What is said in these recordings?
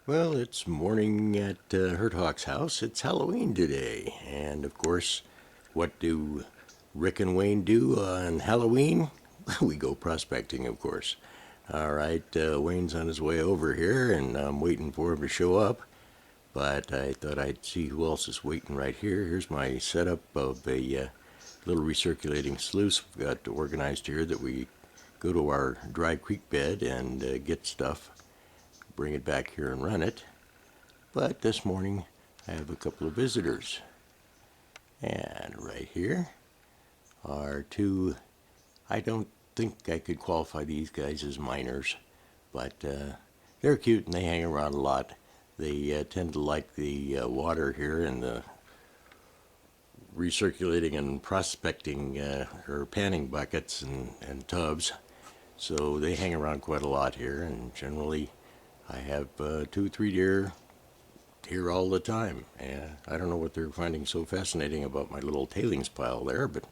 Well, it's morning at Hawk's house. It's Halloween today. And of course, what do Rick and Wayne do on Halloween? We go prospecting, of course. All right, Wayne's on his way over here, and I'm waiting for him to show up. But I thought I'd see who else is waiting right here. Here's my setup of a little recirculating sluice we've got organized here that we go to our dry creek bed and get stuff, bring it back here and run it. But this morning I have a couple of visitors. And right here are two, I don't think I could qualify these guys as minors, but they're cute and they hang around a lot. They tend to like the water here and the recirculating and prospecting or panning buckets and tubs. So they hang around quite a lot here, and generally I have 2-3 deer here all the time. And I don't know what they're finding so fascinating about my little tailings pile there, but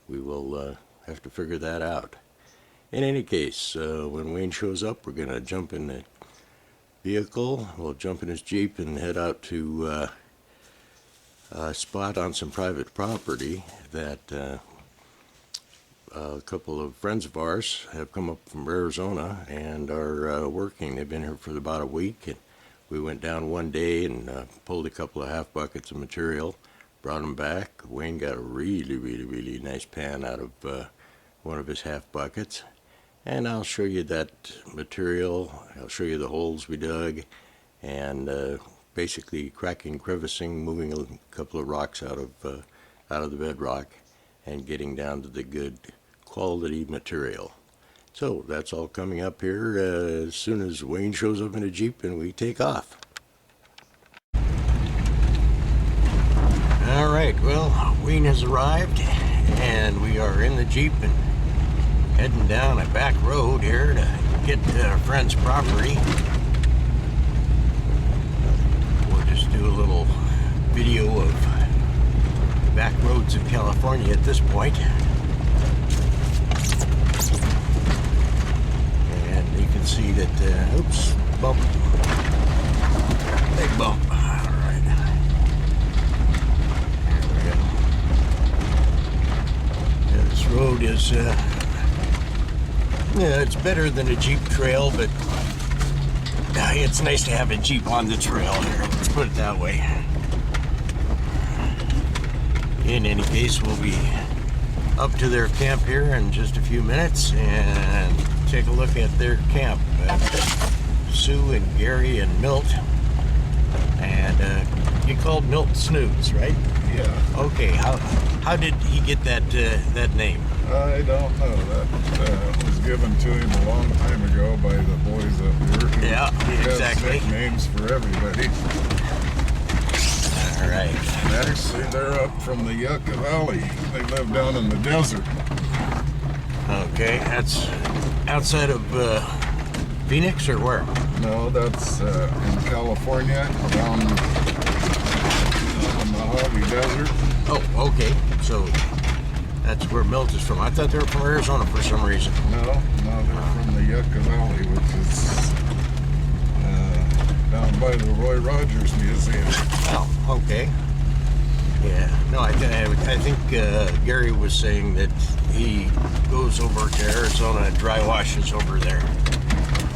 we will have to figure that out. In any case, when Wayne shows up, we're going to jump in the vehicle. We'll jump in his Jeep and head out to a spot on some private property that a couple of friends of ours have come up from Arizona and are working. They've been here for about a week, and we went down one day and pulled a couple of half buckets of material, brought them back. Wayne got a really nice pan out of one of his half buckets, and I'll show you that material. I'll show you the holes we dug, and basically cracking, crevicing, moving a couple of rocks out of the bedrock, and getting down to the good quality material. So that's all coming up here as soon as Wayne shows up in a Jeep and we take off. All right, well, Wayne has arrived and we are in the Jeep and heading down a back road here to get to our friend's property. We'll just do a little video of back roads in California at this point. And you can see that, oops, bump. Big bump. All right. There we go. Yeah, this road is, yeah, it's better than a Jeep trail, but it's nice to have a Jeep on the trail here. Let's put it that way. In any case, we'll be up to their camp here in just a few minutes and take a look at their camp. Sue and Gary and Milt. And you called Milt Snooze, right? Yeah. Okay. How did he get that name? I don't know. That was given to him a long time ago by the boys up here. Yeah, exactly. Nicknames for everybody. All right. Actually, they're up from the Yucca Valley. They live down in the desert. Okay, that's outside of Phoenix or where? No, that's in California, down in the Mojave Desert. Oh, okay. So that's where Milt is from. I thought they were from Arizona for some reason. No, they're from the Yucca Valley, which is down by the Roy Rogers Museum. Oh, okay. Yeah. No, I think Gary was saying that he goes over to Arizona and dry washes over there.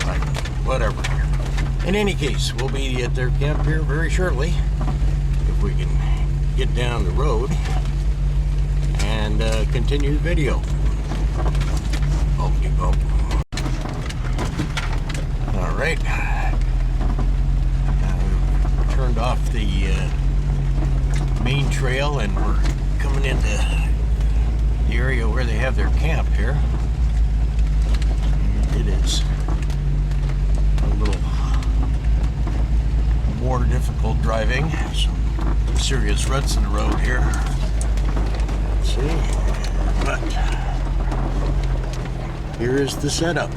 But whatever. In any case, we'll be at their camp here very shortly, if we can get down the road and continue the video. Bumpy bump. All right. Turned off the main trail and we're coming into the area where they have their camp here. It is a little more difficult driving. Some serious ruts in the road here. Let's see, but here is the setup.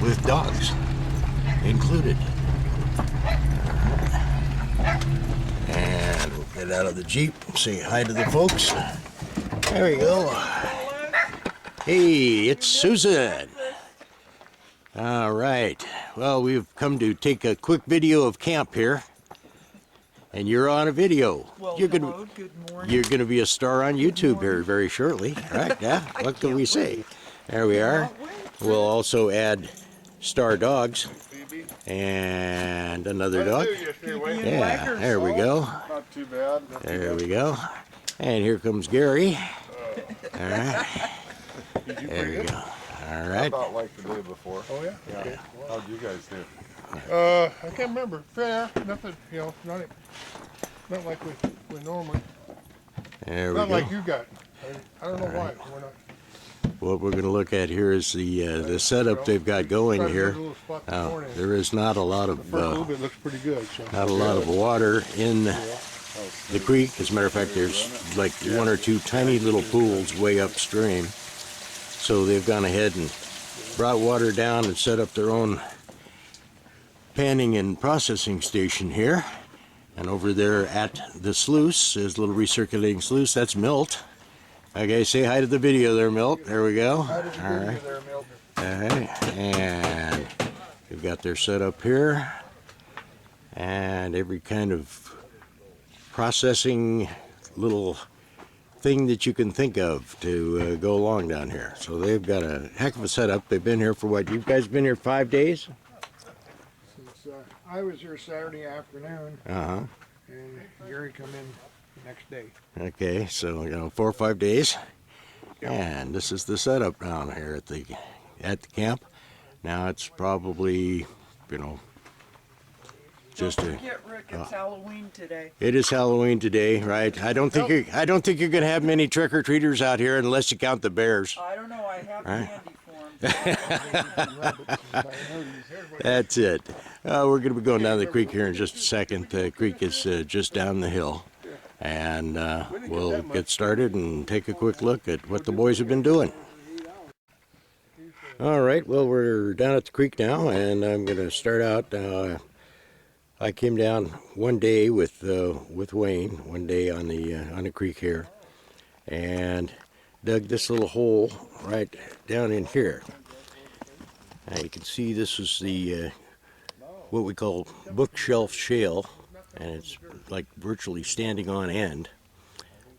With dogs included. And we'll get out of the Jeep, say hi to the folks. There we go. Hey, it's Susan. All right. Well, we've come to take a quick video of camp here, and you're on a video. Well, You're hello, good morning. You're gonna be a star on YouTube here very shortly, right? Yeah. What can we say? There we are. We'll also add star dogs and another dog. Yeah. There we go. Not too bad. There we go. And here comes Gary. All right. There we go. All right. About like the day before. Oh yeah? Okay. How'd you guys do? I can't remember. Fair. Nothing, not like we normally. There we Not go. like you got. I don't know why. We're not. What we're going to look at here is the setup they've got going Tried to here. get a little spot this Now, morning. there is not a lot of First little bit looks pretty good. So. not a lot of water in the creek. As a matter of fact, there's like one or two tiny little pools way upstream. So they've gone ahead and brought water down and set up their own panning and processing station here. And over there at the sluice is a little recirculating sluice. That's Milt. Okay, say hi to the video there, Milt. There we go. All right. All right. And they've got their setup here. And every kind of processing little thing that you can think of to go along down here. So they've got a heck of a setup. They've been here for what? You guys been here 5 days? Since I was here Saturday afternoon, Uh-huh. and Gary come in the next day. Okay, so 4 or 5 days. And this is the setup down here at the camp. Now it's probably, just Don't a. forget, Rick, it's Halloween today. It is Halloween today, right? I don't think you're gonna have many trick or treaters out here unless you count the bears. I don't know, I have Right. candy for him. That's it. We're going to be going down the creek here in just a second. The creek is just down the hill. And we'll get started and take a quick look at what the boys have been doing. All right, well, we're down at the creek now, and I'm going to start out. I came down one day with Wayne, one day on the creek here, and dug this little hole right down in here. Now you can see this is the what we call bookshelf shale, and it's like virtually standing on end.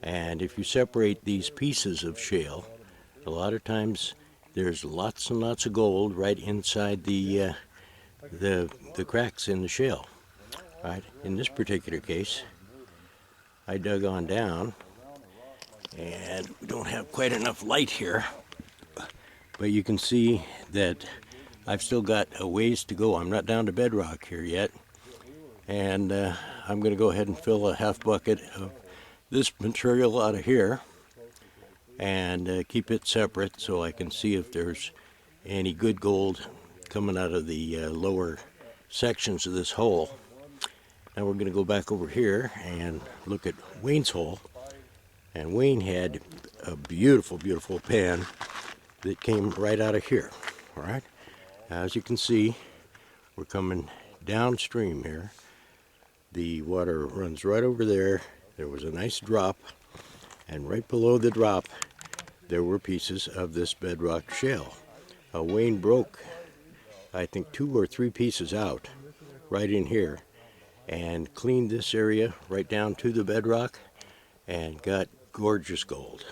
And if you separate these pieces of shale, a lot of times there's lots and lots of gold right inside the cracks in the shale. Right? In this particular case, I dug on down, and we don't have quite enough light here, but you can see that I've still got a ways to go. I'm not down to bedrock here yet, and I'm going to go ahead and fill a half bucket of this material out of here and keep it separate so I can see if there's any good gold coming out of the lower sections of this hole. Now we're going to go back over here and look at Wayne's hole. And Wayne had a beautiful, beautiful pan that came right out of here. All right. Now, as you can see, we're coming downstream here. The water runs right over there. There was a nice drop, and right below the drop, there were pieces of this bedrock shale. Wayne broke, I think, 2 or 3 pieces out right in here, and cleaned this area right down to the bedrock and got gorgeous gold.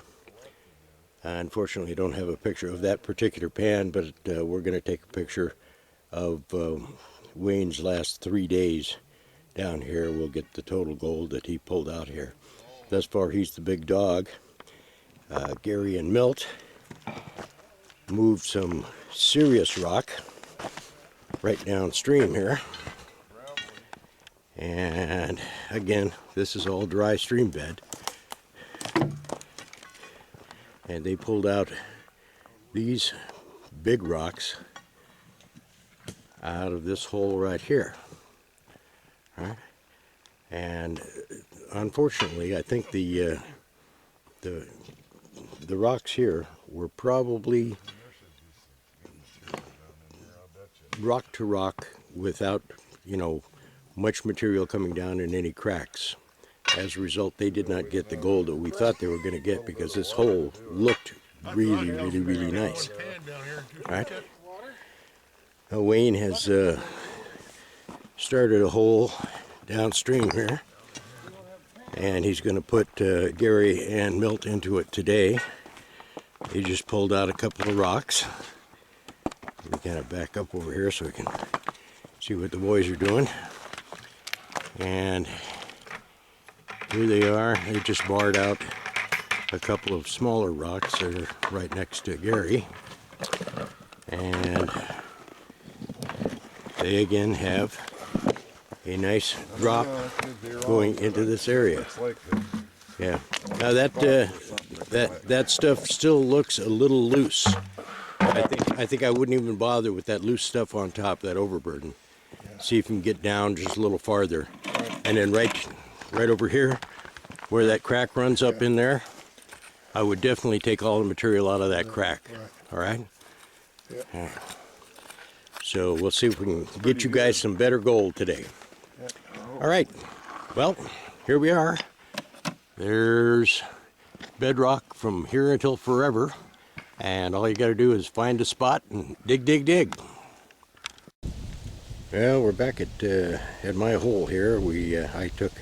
Unfortunately, I don't have a picture of that particular pan, but we're going to take a picture of Wayne's last 3 days down here. We'll get the total gold that he pulled out here. Thus far, he's the big dog. Gary and Milt moved some serious rock right downstream here. And again, this is all dry stream bed. And they pulled out these big rocks out of this hole right here. Right? And unfortunately, I think the rocks here were probably rock to rock without, much material coming down in any cracks. As a result, they did not get the gold that we thought they were going to get, because this hole looked really, really, really nice. Pan down here. All right. Now Wayne has started a hole downstream here, and he's going to put Gary and Milt into it today. He just pulled out a couple of rocks. We kind of back up over here so we can see what the boys are doing. And here they are. They just barred out a couple of smaller rocks that are right next to Gary. And they again have a nice drop going into this area. It's like Yeah. Now that stuff still looks a little loose. I think I wouldn't even bother with that loose stuff on top, that overburden. See if you can get down just a little farther. And then right over here, where that crack runs up in there, I would definitely take all the material out of that crack. All right? Yeah. So we'll see if we can get you guys some better gold today. All right. Well, here we are. There's bedrock from here until forever. And all you got to do is find a spot and dig, dig, dig. Well, we're back at my hole here. I took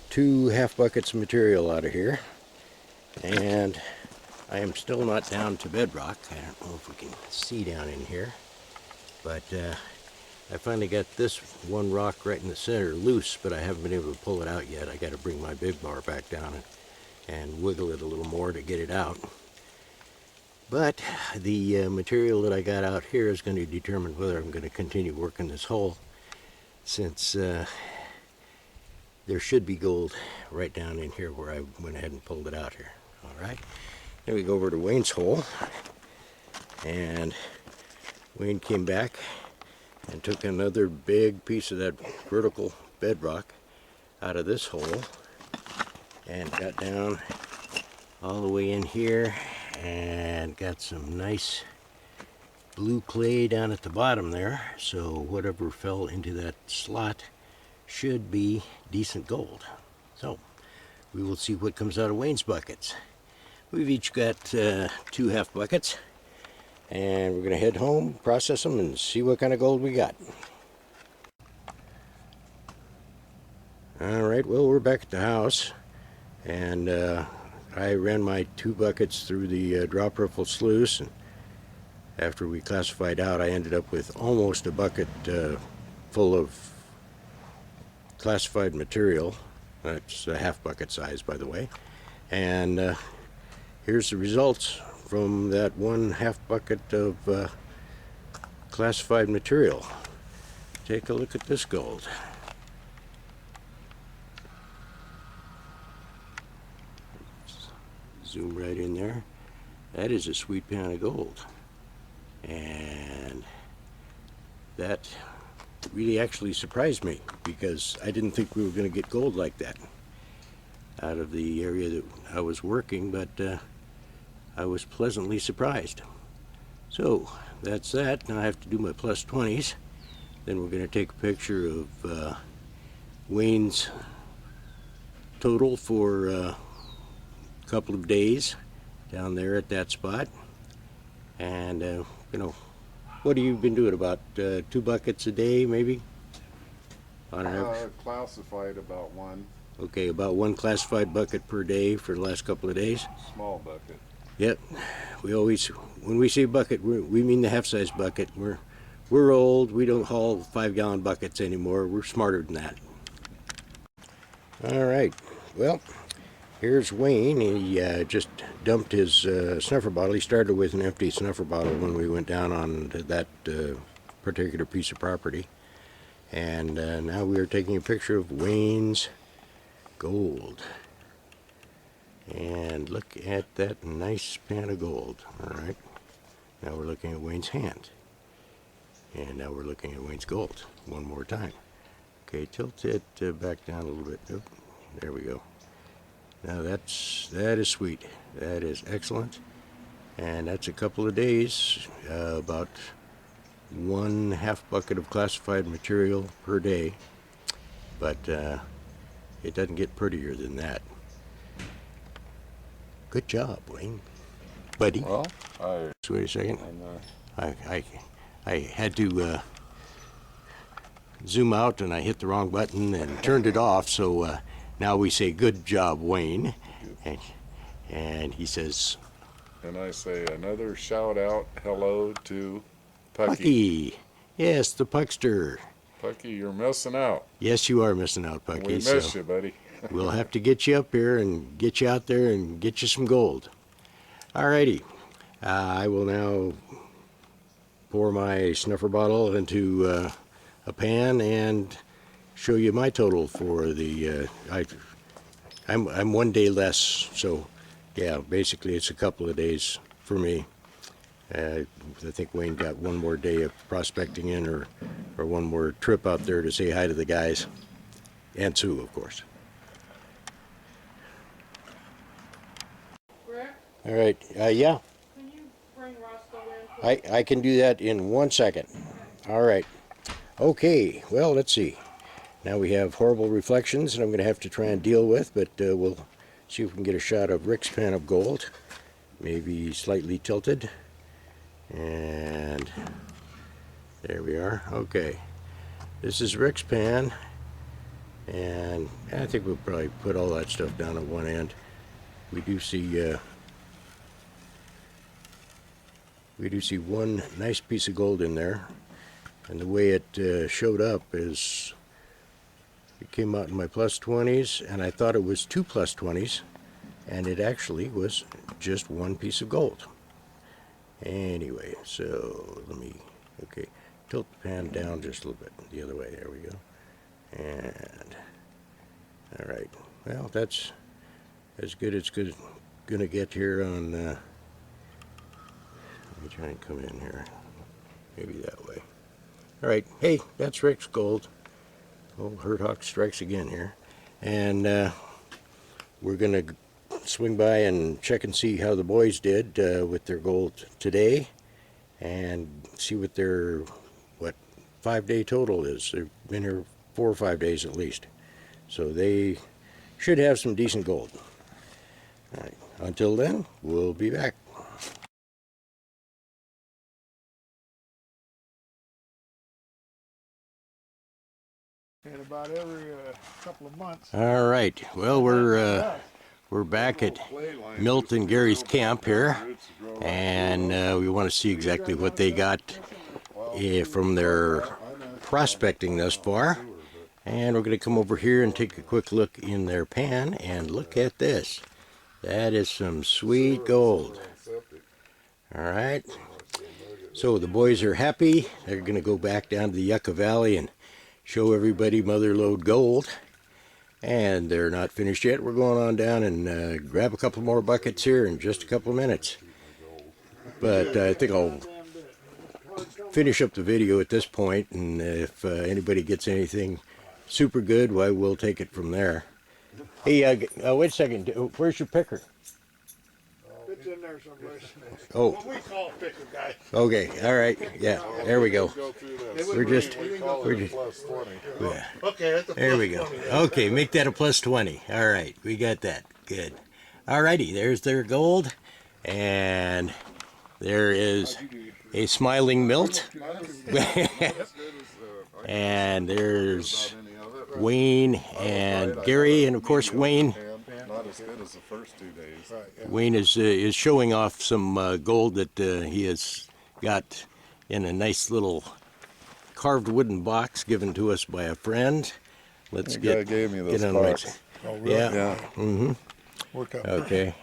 2 half buckets of material out of here, and I am still not down to bedrock. I don't know if we can see down in here, but I finally got this one rock right in the center loose, but I haven't been able to pull it out yet. I got to bring my big bar back down and wiggle it a little more to get it out. But the material that I got out here is going to determine whether I'm going to continue working this hole, since there should be gold right down in here where I went ahead and pulled it out here. All right, then we go over to Wayne's hole, and Wayne came back and took another big piece of that vertical bedrock out of this hole and got down all the way in here and got some nice blue clay down at the bottom there, so whatever fell into that slot should be decent gold. So we will see what comes out of Wayne's buckets. We've each got 2 half buckets, and we're going to head home, process them, and see what kind of gold we got. All right, well, we're back at the house, and I ran my 2 buckets through the drop riffle sluice, and after we classified out, I ended up with almost a bucket full of classified material. That's a half bucket size, by the way. And here's the results from that 1 half bucket of classified material. Take a look at this gold. Zoom right in there. That is a sweet pan of gold. And that really actually surprised me, because I didn't think we were going to get gold like that out of the area that I was working, but I was pleasantly surprised. So that's that. Now I have to do my plus 20s. Then we're going to take a picture of Wayne's total for a couple of days down there at that spot. And you know, what have you been doing? About 2 buckets a day, maybe? On an average? Classified about 1 Okay, about 1 classified bucket per day for the last couple of days. small bucket. Yep. We always, when we say bucket, we mean the half-size bucket. We're old. We don't haul 5-gallon buckets anymore. We're smarter than that. All right. Well, here's Wayne. He just dumped his snuffer bottle. He started with an empty snuffer bottle when we went down on that particular piece of property. And now we are taking a picture of Wayne's gold. And look at that nice pan of gold. All right. Now we're looking at Wayne's hand. And now we're looking at Wayne's gold one more time. Okay, tilt it back down a little bit. Oop, there we go. Now that is sweet. That is excellent. And that's a couple of days, about 1 half bucket of classified material per day. But it doesn't get prettier than that. Good job, Wayne. buddy. Well, Just wait a second. I had to zoom out and I hit the wrong button and turned it off. So now we say good job, Wayne. And he says, and I say another shout out hello to Pucky. Pucky. Yes, the Puckster. Pucky, you're missing out. Yes, you are missing out, Pucky. We miss you, buddy. We'll have to get you up here and get you out there and get you some gold. Alrighty. I will now pour my snuffer bottle into a pan and show you my total for the. I'm 1 day less, so yeah, basically it's a couple of days for me. I think Wayne got one more day of prospecting in, or one more trip out there to say hi to the guys, and Sue, of course. Rick, All right, yeah, can you bring Roscoe in? I can do that in 1 second. All right. Okay, well, let's see. Now we have horrible reflections that I'm going to have to try and deal with, but we'll see if we can get a shot of Rick's pan of gold. Maybe slightly tilted. And there we are. Okay. This is Rick's pan. And I think we'll probably put all that stuff down at one end. We do see one nice piece of gold in there. And the way it showed up is it came out in my plus 20s, and I thought it was 2 plus 20s, and it actually was just one piece of gold. Anyway, so let me, okay, tilt the pan down just a little bit the other way. There we go. And all right, well, that's as good as it's gonna get here on. Let me try and come in here, maybe that way. All right, hey, that's Rick's gold. Oh, Hurthawk strikes again here. And we're going to swing by and check and see how the boys did with their gold today, and see what their, 5-day total is. They've been here 4 or 5 days at least. So they should have some decent gold. All right, until then, we'll be back. And about every couple of months. All right, well, we're back at Milt and Gary's camp here, and we want to see exactly what they got from their prospecting thus far. And we're going to come over here and take a quick look in their pan, and look at this. That is some sweet gold. All right, so the boys are happy. They're going to go back down to the Yucca Valley and show everybody Mother Lode gold. And they're not finished yet. We're going on down and grab a couple more buckets here in just a couple of minutes. But I think I'll finish up the video at this point, and if anybody gets anything super good, why, we'll take it from there. Hey, wait a second. Where's your picker? It's in there someplace. Oh, What we call a picker, guy. okay. All right. Yeah, there we go. We're just, Plus 20. yeah. Okay, that's a There we go. 20. Okay, make that a plus 20. All right, we got that. Good. All righty, there's their gold. And there is a smiling Milt. And there's Wayne and Gary. And of course, Wayne Not as good as the first 2 days. Right, yeah. Wayne is showing off some gold that he has got in a nice little carved wooden box given to us by a friend. Let's The get guy gave me this get on box. right. Oh, really? Yeah. Yeah. Mm-hmm. Worked out. Okay.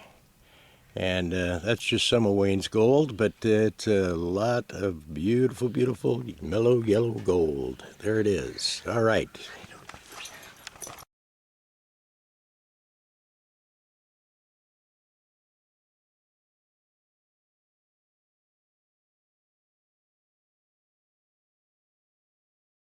And that's just some of Wayne's gold, but it's a lot of beautiful, beautiful mellow yellow gold. There it is. All right.